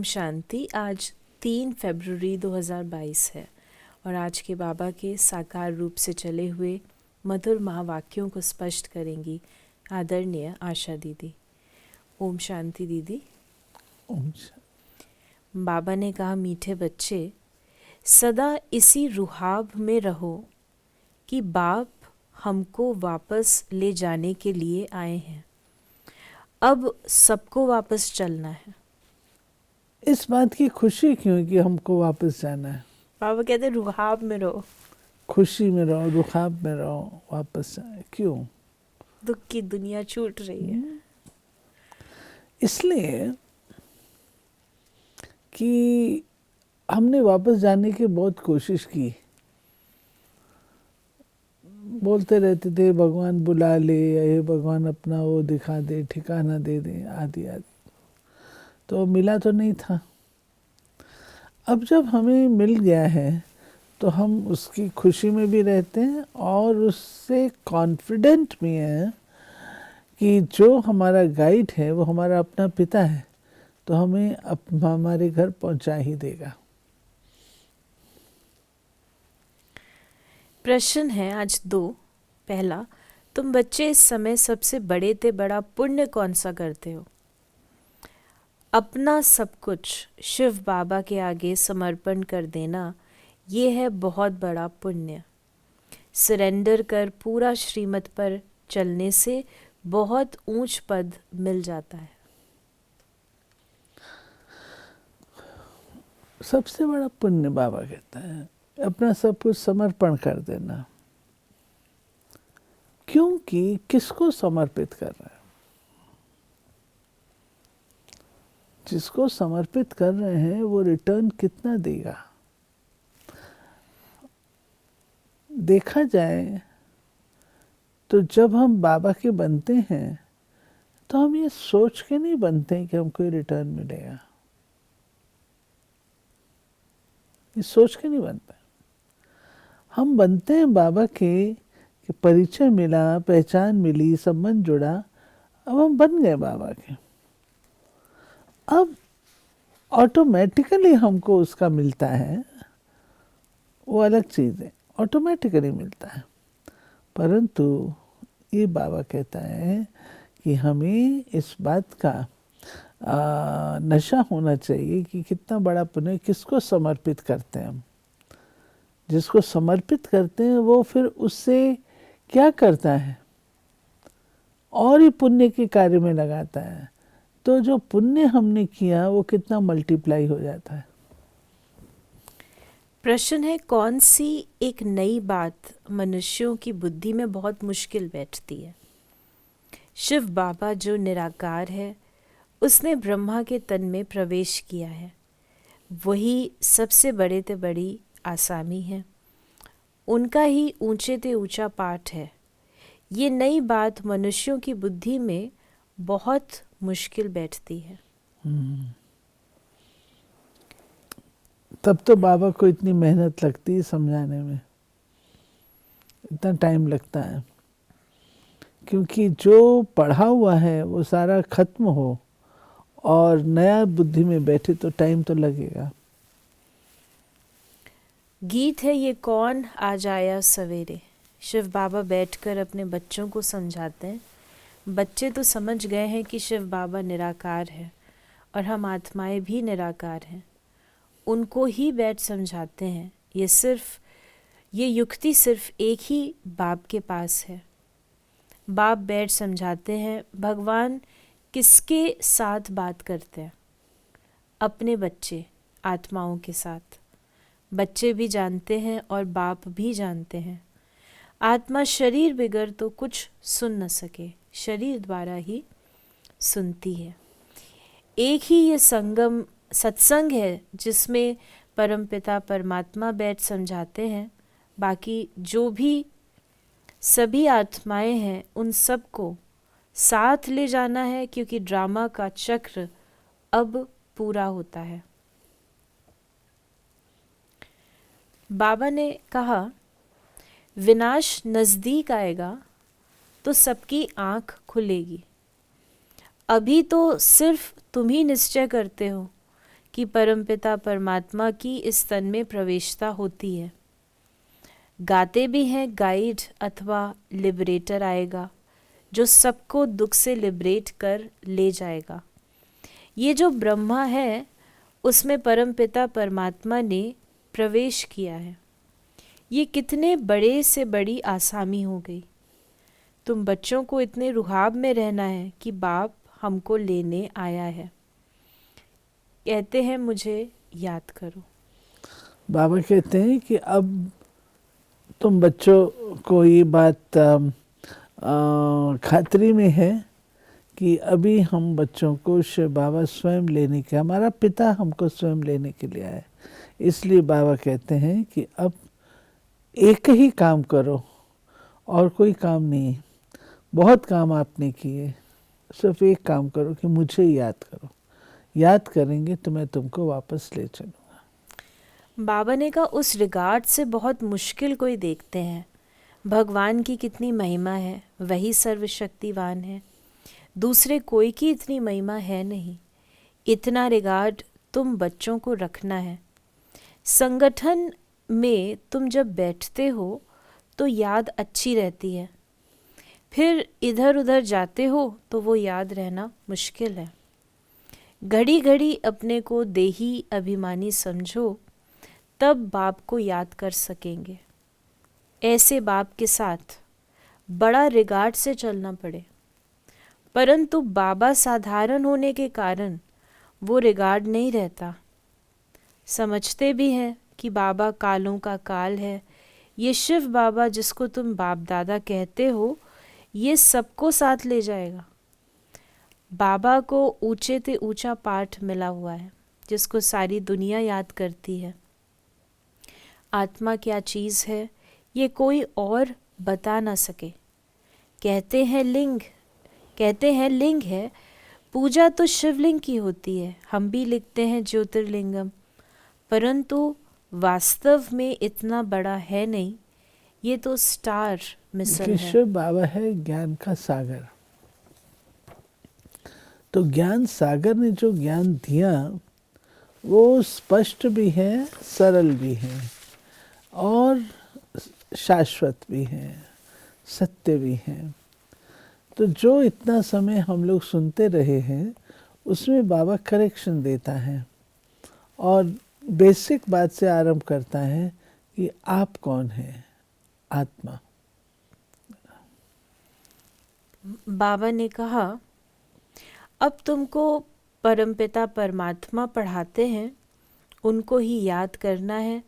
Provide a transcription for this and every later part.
शांति। आज 3 फरवरी 2022 है और आज के बाबा के साकार रूप से चले हुए मधुर महावाक्यों को स्पष्ट करेंगी आदरणीय आशा दीदी। ओम शांति दीदी। ओम बाबा ने कहा, मीठे बच्चे, सदा इसी रुहाब में रहो कि बाप हमको वापस ले जाने के लिए आए हैं। अब सबको वापस चलना है। इस बात की खुशी क्यों कि हमको वापस जाना है? बाबा कहते हैं रुहाब में रहो, खुशी में रहो, रुखाब में रहो, वापस जाए। क्यों? दुख की दुनिया छूट रही है। इसलिए कि हमने वापस जाने की बहुत कोशिश की। बोलते रहते थे भगवान बुला ले, ये भगवान अपना वो दिखा दे, ठिकाना दे दे, आदि आदि। तो मिला तो नहीं था। अब जब हमें मिल गया है तो हम उसकी खुशी में भी रहते हैं और उससे कॉन्फिडेंट भी हैं कि जो हमारा गाइड है वो हमारा अपना पिता है, तो हमें हमारे घर पहुंचा ही देगा। प्रश्न है आज 2। पहला, तुम बच्चे इस समय सबसे बड़े ते बड़ा पुण्य कौन सा करते हो? अपना सब कुछ शिव बाबा के आगे समर्पण कर देना, ये है बहुत बड़ा पुण्य। सरेंडर कर पूरा श्रीमत पर चलने से बहुत ऊंच पद मिल जाता है। सबसे बड़ा पुण्य बाबा कहता है अपना सब कुछ समर्पण कर देना। क्योंकि किसको समर्पित कर रहे हैं? जिसको समर्पित कर रहे हैं वो रिटर्न कितना देगा? देखा जाए तो जब हम बाबा के बनते हैं तो हम ये सोच के नहीं बनते हैं कि हमको रिटर्न मिलेगा। ये सोच के नहीं बनता। हम बनते हैं बाबा के कि परिचय मिला, पहचान मिली, संबंध जुड़ा, अब हम बन गए बाबा के। अब ऑटोमेटिकली हमको उसका मिलता है, वो अलग चीज़ है, ऑटोमेटिकली मिलता है। परंतु ये बाबा कहता है कि हमें इस बात का नशा होना चाहिए कि कितना बड़ा पुण्य किसको समर्पित करते हैं हम। जिसको समर्पित करते हैं वो फिर उससे क्या करता है और ही पुण्य के कार्य में लगाता है। तो जो पुण्य हमने किया वो कितना मल्टीप्लाई हो जाता है। प्रश्न है, कौन सी एक नई बात मनुष्यों की बुद्धि में बहुत मुश्किल बैठती है? शिव बाबा जो निराकार है, उसने ब्रह्मा के तन में प्रवेश किया है। वही सबसे बड़े ते बड़ी आसामी है। उनका ही ऊंचे ते ऊंचा पाठ है। ये नई बात मनुष्यों की बुद्धि में बहुत मुश्किल बैठती है। तब तो बाबा को इतनी मेहनत लगती है समझाने में, इतना टाइम लगता है, क्योंकि जो पढ़ा हुआ है वो सारा खत्म हो और नया बुद्धि में बैठे तो टाइम तो लगेगा। गीत है ये कौन आज आया सवेरे। शिव बाबा बैठकर अपने बच्चों को समझाते हैं। बच्चे तो समझ गए हैं कि शिव बाबा निराकार है और हम आत्माएं भी निराकार हैं। उनको ही बैठ समझाते हैं। ये युक्ति सिर्फ एक ही बाप के पास है। बाप बैठ समझाते हैं भगवान किसके साथ बात करते हैं? अपने बच्चे आत्माओं के साथ। बच्चे भी जानते हैं और बाप भी जानते हैं। आत्मा शरीर बिगर तो कुछ सुन न सके, शरीर द्वारा ही सुनती है। एक ही ये संगम सत्संग है जिसमें परमपिता परमात्मा बैठ समझाते हैं। बाकी जो भी सभी आत्माएं हैं उन सबको साथ ले जाना है, क्योंकि ड्रामा का चक्र अब पूरा होता है। बाबा ने कहा, विनाश नज़दीक आएगा तो सबकी आँख खुलेगी। अभी तो सिर्फ तुम ही निश्चय करते हो कि परमपिता परमात्मा की इस तन में प्रवेशता होती है। गाते भी हैं गाइड अथवा लिबरेटर आएगा जो सबको दुख से लिबरेट कर ले जाएगा। ये जो ब्रह्मा है उसमें परमपिता परमात्मा ने प्रवेश किया है। ये कितने बड़े से बड़ी आसामी हो गई। तुम बच्चों को इतने रुहाब में रहना है कि बाप हमको लेने आया है, कहते हैं मुझे याद करो। बाबा कहते हैं कि अब तुम बच्चों को ये बात खातरी में है कि अभी हम बच्चों को शिव बाबा स्वयं लेने के, हमारा पिता हमको स्वयं लेने के लिए आए। इसलिए बाबा कहते हैं कि अब एक ही काम करो और कोई काम नहीं। बहुत काम आपने किए, सिर्फ एक काम करो कि मुझे याद करो। याद करेंगे तो मैं तुमको वापस ले चलूँगा। बाबा ने कहा उस रिगार्ड से बहुत मुश्किल कोई देखते हैं। भगवान की कितनी महिमा है, वही सर्वशक्तिवान है, दूसरे कोई की इतनी महिमा है नहीं। इतना रिगार्ड तुम बच्चों को रखना है। संगठन में तुम जब बैठते हो तो याद अच्छी रहती है, फिर इधर उधर जाते हो तो वो याद रहना मुश्किल है। घड़ी घड़ी अपने को देही अभिमानी समझो, तब बाप को याद कर सकेंगे। ऐसे बाप के साथ बड़ा रिगार्ड से चलना पड़े, परंतु बाबा साधारण होने के कारण वो रिगार्ड नहीं रहता। समझते भी हैं कि बाबा कालों का काल है। ये शिव बाबा जिसको तुम बाप दादा कहते हो, ये सबको साथ ले जाएगा। बाबा को ऊंचे ते ऊंचा पाठ मिला हुआ है जिसको सारी दुनिया याद करती है। आत्मा क्या चीज़ है ये कोई और बता ना सके। कहते हैं लिंग है, पूजा तो शिवलिंग की होती है। हम भी लिखते हैं ज्योतिर्लिंगम, परंतु वास्तव में इतना बड़ा है नहीं। ये तो स्टार मिसल है। शिव बाबा है ज्ञान का सागर। तो ज्ञान सागर ने जो ज्ञान दिया वो स्पष्ट भी है, सरल भी है और शाश्वत भी है, सत्य भी है। तो जो इतना समय हम लोग सुनते रहे हैं उसमें बाबा करेक्शन देता है और बेसिक बात से आरंभ करता है कि आप कौन हैं? आत्मा। बाबा ने कहा अब तुमको परमपिता परमात्मा पढ़ाते हैं, उनको ही याद करना है।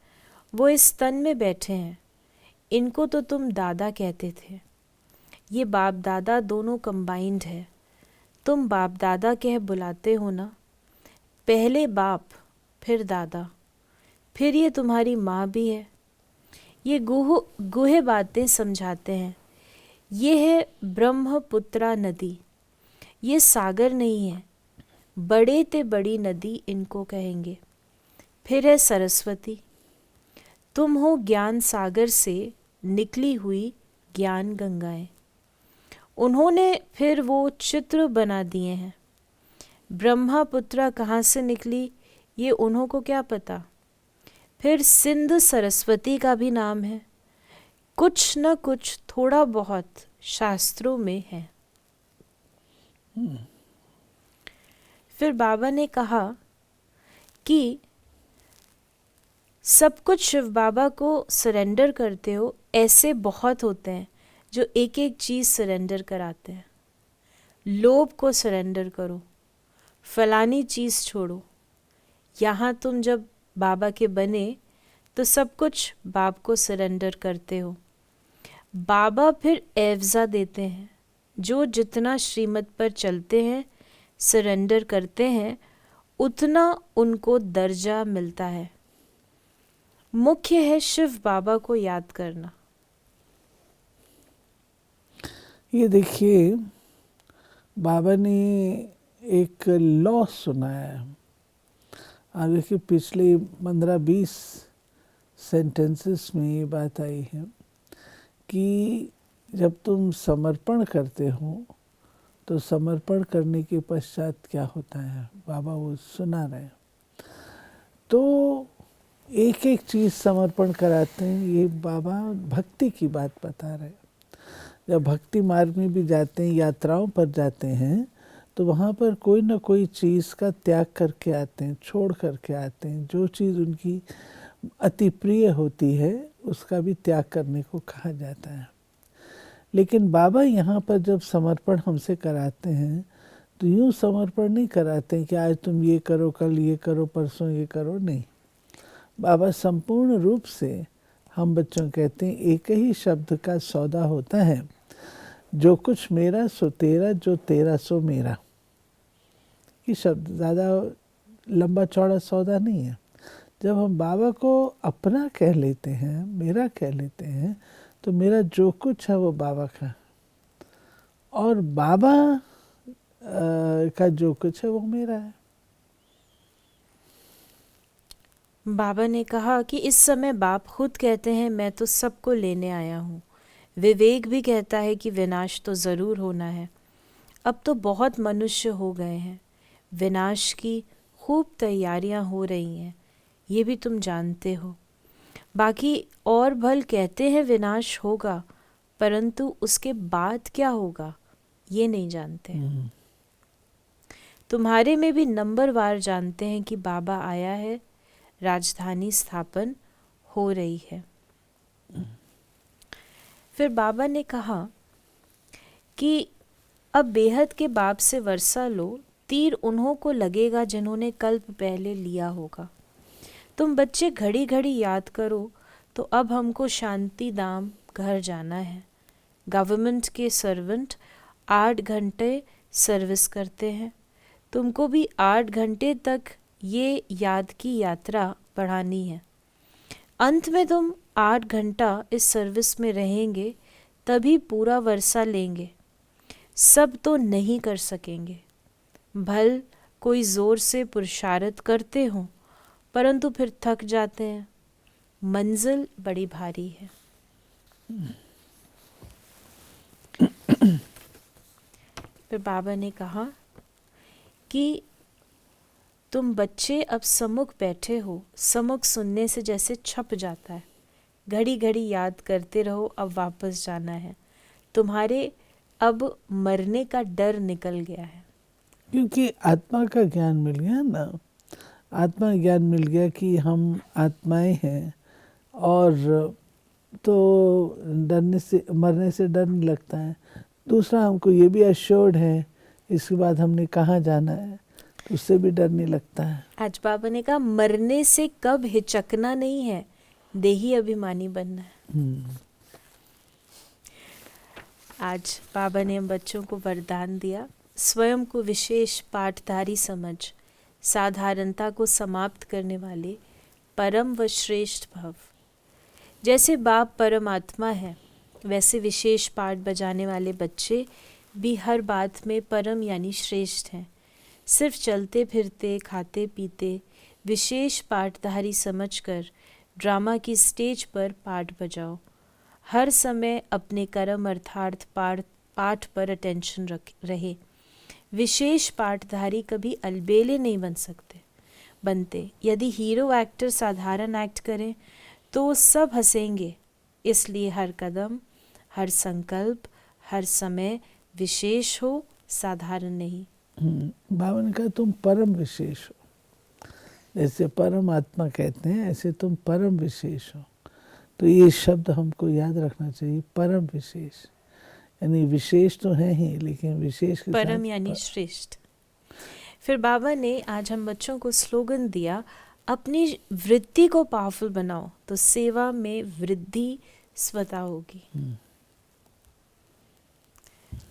वो इस तन में बैठे हैं। इनको तो तुम दादा कहते थे, ये बाप दादा दोनों कंबाइंड है। तुम बाप दादा कह बुलाते हो ना, पहले बाप फिर दादा, फिर ये तुम्हारी माँ भी है। ये गुहे बातें समझाते हैं। ये है ब्रह्मपुत्रा नदी, ये सागर नहीं है, बड़े ते बड़ी नदी इनको कहेंगे। फिर है सरस्वती, तुम हो ज्ञान सागर से निकली हुई ज्ञान गंगाएं। उन्होंने फिर वो चित्र बना दिए हैं। ब्रह्मपुत्रा कहाँ से निकली ये उन्हों को क्या पता। फिर सिंध सरस्वती का भी नाम है। कुछ न कुछ थोड़ा बहुत शास्त्रों में है। फिर बाबा ने कहा कि सब कुछ शिव बाबा को सरेंडर करते हो। ऐसे बहुत होते हैं जो एक एक चीज़ सरेंडर कराते हैं। लोभ को सरेंडर करो, फलानी चीज़ छोड़ो। यहाँ तुम जब बाबा के बने तो सब कुछ बाप को सरेंडर करते हो। बाबा फिर एवज़ा देते हैं। जो जितना श्रीमत पर चलते हैं, सरेंडर करते हैं, उतना उनको दर्जा मिलता है। मुख्य है शिव बाबा को याद करना। ये देखिए बाबा ने एक लॉ सुनाया। आप देखिए पिछले 15-20 सेंटेंसेस में ये बात आई है कि जब तुम समर्पण करते हो तो समर्पण करने के पश्चात क्या होता है, बाबा वो सुना रहे हैं। तो एक एक चीज़ समर्पण कराते हैं। ये बाबा भक्ति की बात बता रहे हैं। जब भक्ति मार्ग में भी जाते हैं, यात्राओं पर जाते हैं, तो वहाँ पर कोई ना कोई चीज़ का त्याग करके आते हैं, छोड़ करके आते हैं। जो चीज़ उनकी अति प्रिय होती है उसका भी त्याग करने को कहा जाता है। लेकिन बाबा यहाँ पर जब समर्पण हमसे कराते हैं तो यूँ समर्पण नहीं कराते हैं कि आज तुम ये करो, कल ये करो, परसों ये करो, नहीं। बाबा संपूर्ण रूप से, हम बच्चों कहते हैं एक ही शब्द का सौदा होता है, जो कुछ मेरा सो तेरा, जो तेरा सो मेरा। ये शब्द ज़्यादा लंबा चौड़ा सौदा नहीं है। जब हम बाबा को अपना कह लेते हैं, मेरा कह लेते हैं, तो मेरा जो कुछ है वो बाबा का, और बाबा का जो कुछ है वो मेरा है। बाबा ने कहा कि इस समय बाप खुद कहते हैं मैं तो सबको लेने आया हूँ। विवेक भी कहता है कि विनाश तो ज़रूर होना है। अब तो बहुत मनुष्य हो गए हैं, विनाश की खूब तैयारियां हो रही हैं, ये भी तुम जानते हो। बाकी और भल कहते हैं विनाश होगा, परंतु उसके बाद क्या होगा ये नहीं जानते। तुम्हारे में भी नंबरवार जानते हैं कि बाबा आया है, राजधानी स्थापन हो रही है। फिर बाबा ने कहा कि अब बेहद के बाप से वर्षा लो, तीर उन्हों को लगेगा जिन्होंने कल्प पहले लिया होगा। तुम बच्चे घड़ी घड़ी याद करो, तो अब हमको शांति धाम घर जाना है। गवर्नमेंट के सर्वेंट 8 घंटे सर्विस करते हैं, तुमको भी 8 घंटे तक ये याद की यात्रा बढ़ानी है। अंत में तुम 8 घंटा इस सर्विस में रहेंगे, तभी पूरा वर्षा लेंगे। सब तो नहीं कर सकेंगे, भल कोई ज़ोर से पुरुषार्थ करते हों, परंतु फिर थक जाते हैं। मंजिल बड़ी भारी है। फिर बाबा ने कहा कि तुम बच्चे अब सम्मुख बैठे हो, सम्मुख सुनने से जैसे छप जाता है। घड़ी घड़ी याद करते रहो, अब वापस जाना है। तुम्हारे अब मरने का डर निकल गया है, क्योंकि आत्मा का ज्ञान मिल गया ना। आत्मा ज्ञान मिल गया कि हम आत्माएं हैं, और तो डरने से, मरने से डर नहीं लगता है। दूसरा, हमको ये भी अश्योर्ड है इसके बाद हमने कहाँ जाना है, तो उससे भी डर नहीं लगता है। आज बाबा ने कहा मरने से कब हिचकना नहीं है, देही अभिमानी बनना है। आज बाबा ने हम बच्चों को वरदान दिया, स्वयं को विशेष पाठधारी समझ, साधारणता को समाप्त करने वाले परम व श्रेष्ठ भव। जैसे बाप परमात्मा है, वैसे विशेष पाठ बजाने वाले बच्चे भी हर बात में परम यानी श्रेष्ठ हैं। सिर्फ चलते फिरते, खाते पीते विशेष पाठधारी समझकर ड्रामा की स्टेज पर पाठ बजाओ। हर समय अपने कर्म अर्थात पाठ पर अटेंशन रहे। विशेष पाठधारी कभी अलबेले नहीं बनते। यदि हीरो एक्टर साधारण एक्ट करें तो सब हंसेंगे। इसलिए हर कदम, हर संकल्प, हर समय विशेष हो, साधारण नहीं। बाबा ने कहा तुम परम विशेष हो। जैसे परम आत्मा कहते हैं, ऐसे तुम परम विशेष हो। तो ये शब्द हमको याद रखना चाहिए, परम विशेष। यानी विशेष तो है ही, लेकिन विशेष के परम साथ यानी श्रेष्ठ। फिर बाबा ने आज हम बच्चों को स्लोगन दिया, अपनी वृत्ति को पावरफुल बनाओ तो सेवा में वृद्धि स्वतः होगी।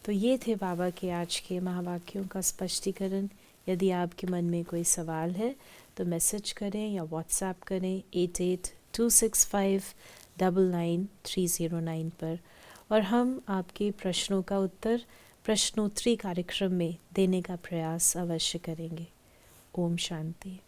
तो ये थे बाबा के आज के महावाक्यों का स्पष्टीकरण। यदि आपके मन में कोई सवाल है तो मैसेज करें या व्हाट्सएप करें 8826599309 पर, और हम आपके प्रश्नों का उत्तर प्रश्नोत्तरी कार्यक्रम में देने का प्रयास अवश्य करेंगे। ओम शांति।